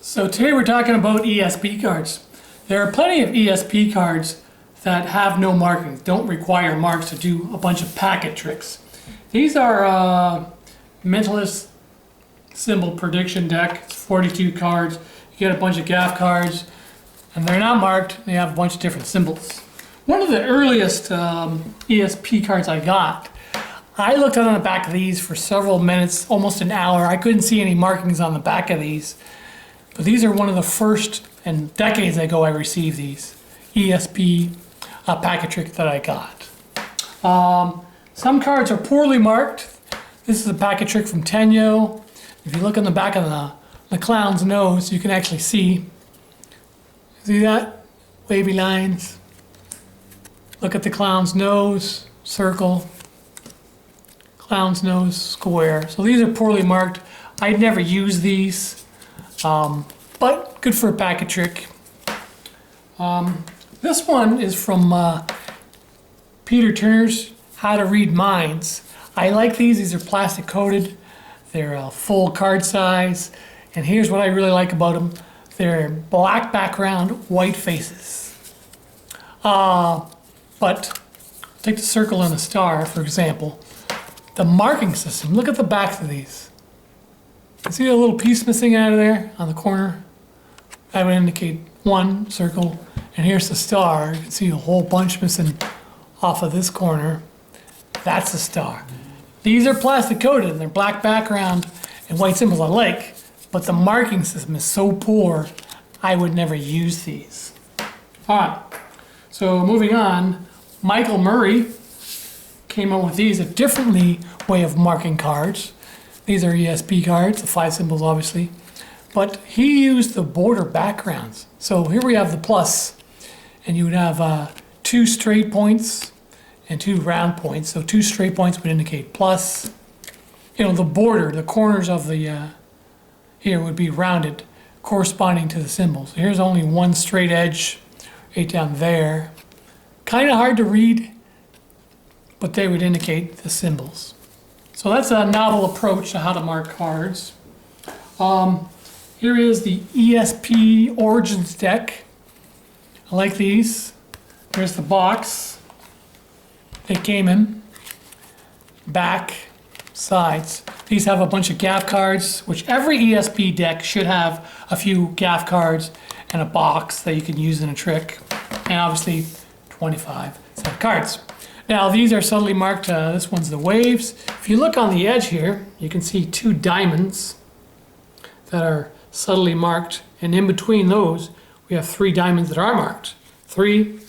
So today we're talking about ESP cards. There are plenty of ESP cards that have no markings, don't require marks to do a bunch of packet tricks. These are Mentalist Symbol Prediction Deck. It's 42 cards. You get a bunch of gaff cards, and they're not marked. They have a bunch of different symbols. One of the earliest ESP cards I got, I looked on the back of these for several minutes, almost an hour. I couldn't see any markings on the back of these. But these are one of the first, and decades ago I received these ESP packet trick that I got. Some cards are poorly marked. This is a packet trick from Tenyo. If you look on the back of the clown's nose, you can actually see that? Wavy lines. Look at the clown's nose, circle. Clown's nose, square. So these are poorly marked. I'd never use these. But good for a packet trick. This one is from Peter Turner's How to Read Minds. I like these. These are plastic coated. They're full card size. And here's what I really like about them. They're black background, white faces. But take the circle and the star, for example. The marking system, look at the backs of these. See a little piece missing out of there on the corner? That would indicate one circle. And here's the star. You can see a whole bunch missing off of this corner. That's the star. These are plastic coated and they're black background and white symbols I like, but the marking system is so poor, I would never use these. All right, so moving on, Michael Murray came up with these, a different way of marking cards. These are ESP cards, the 5 symbols obviously, but he used the border backgrounds. So here we have the plus, and you would have 2 straight points and 2 round points. So 2 straight points would indicate plus. You know, the border, the corners of the here would be rounded, corresponding to the symbols. Here's only one straight edge right down there. Kind of hard to read, but they would indicate the symbols. So that's a novel approach to how to mark cards. Here is the ESP Origins deck. I like these. There's the box it came in. Back, sides. These have a bunch of gaff cards, which every ESP deck should have a few gaff cards and a box that you can use in a trick. And obviously 25 set of cards. Now these are subtly marked. This one's the waves. If you look on the edge here, you can see 2 diamonds that are subtly marked, and in between those we have 3 diamonds that are marked. 3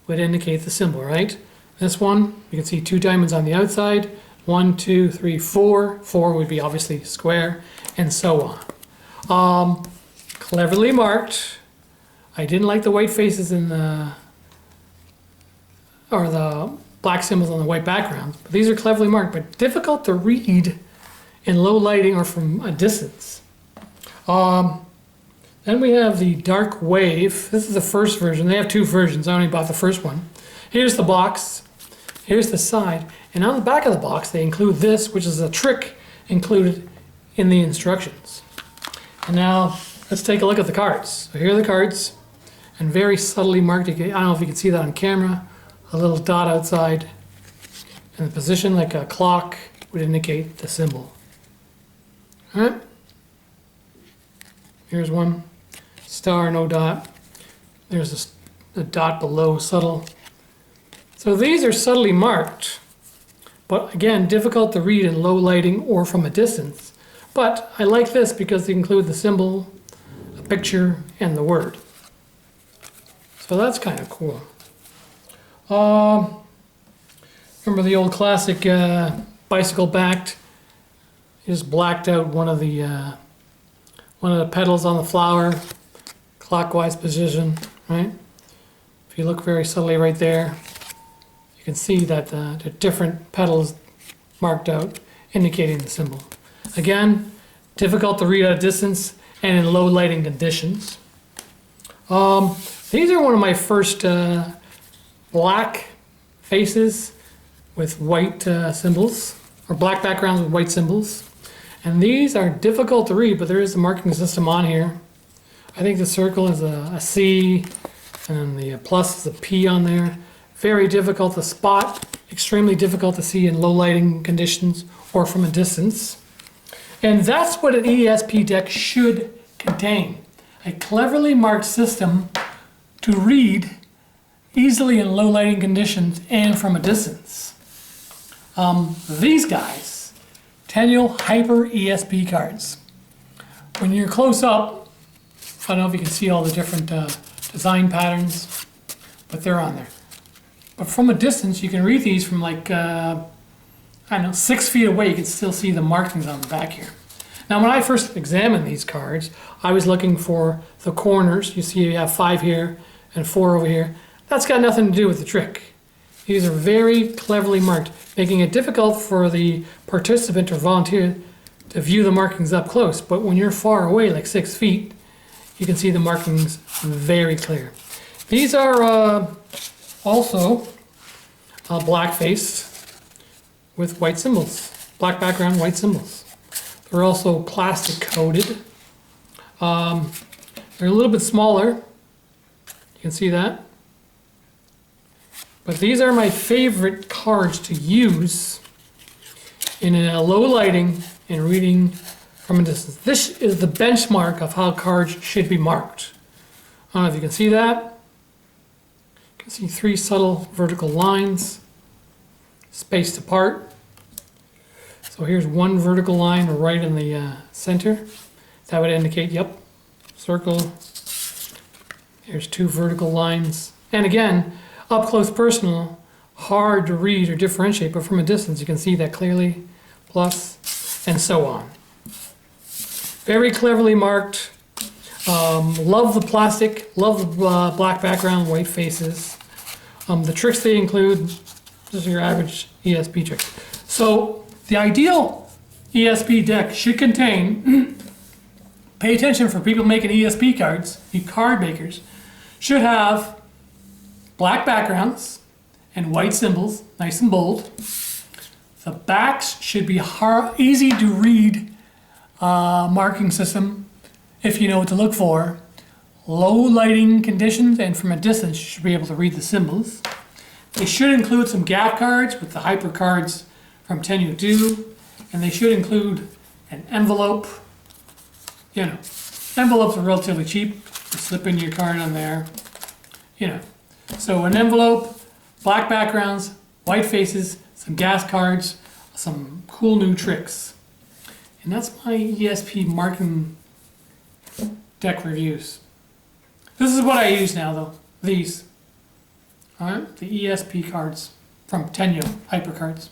would indicate the symbol, right? This one, you can see 2 diamonds on the outside. 1, 2, 3, 4. 4 would be obviously square, and so on. Cleverly marked. I didn't like the white faces in the black symbols on the white backgrounds, but these are cleverly marked, but difficult to read in low lighting or from a distance. Then we have the dark wave. This is the first version. They have 2 versions. I only bought the first one. Here's the box. Here's the side. And on the back of the box, they include this, which is a trick included in the instructions. And now let's take a look at the cards. So here are the cards, and very subtly marked. I don't know if you can see that on camera. A little dot outside, and the position like a clock would indicate the symbol. All right. Here's one. Star, no dot. There's a dot below, subtle. So these are subtly marked, but again, difficult to read in low lighting or from a distance. But I like this because they include the symbol, a picture, and the word. So that's kind of cool. Remember the old classic bicycle backed? Just blacked out one of the petals on the flower, clockwise position, right? If you look very subtly right there, you can see that the different petals marked out, indicating the symbol. Again, difficult to read at a distance and in low lighting conditions. These are one of my first black faces with white symbols, or black backgrounds with white symbols. And these are difficult to read, but there is a marking system on here. I think the circle is a C, and then the plus is a P on there. Very difficult to spot, extremely difficult to see in low lighting conditions or from a distance. And that's what an ESP deck should contain. A cleverly marked system to read easily in low lighting conditions and from a distance. These guys, Tenyo Hyper ESP cards. When you're close up, I don't know if you can see all the different design patterns, but they're on there. But from a distance, you can read these from like, I don't know, 6 feet away. You can still see the markings on the back here. Now, when I first examined these cards, I was looking for the corners. You see you have 5 here and 4 over here. That's got nothing to do with the trick. These are very cleverly marked, making it difficult for the participant or volunteer to view the markings up close. But when you're far away, like 6 feet, you can see the markings very clear. These are also black-faced with white symbols. Black background, white symbols. They're also plastic coated. They're a little bit smaller. You can see that. But these are my favorite cards to use in a low lighting and reading from a distance. This is the benchmark of how cards should be marked. I don't know if you can see that. You can see 3 subtle vertical lines spaced apart. So here's one vertical line right in the center. That would indicate, yep, circle. Here's 2 vertical lines. And again, up close personal, hard to read or differentiate, but from a distance you can see that clearly, plus, and so on. Very cleverly marked. Love the plastic, love the black background, white faces. The tricks they include, just your average ESP trick. So the ideal ESP deck should contain, pay attention for people making ESP cards, the card makers, should have black backgrounds and white symbols, nice and bold. The backs should be easy to read marking system if you know what to look for. Low lighting conditions and from a distance you should be able to read the symbols. They should include some gap cards with the hyper cards from Tenyo do, and they should include an envelope. You know, envelopes are relatively cheap. You slip in your card on there. You know, so an envelope, black backgrounds, white faces, some gas cards, some cool new tricks. And that's my ESP marking deck reviews. This is what I use now though, these. All right, the ESP cards from Tenyo Hyper cards.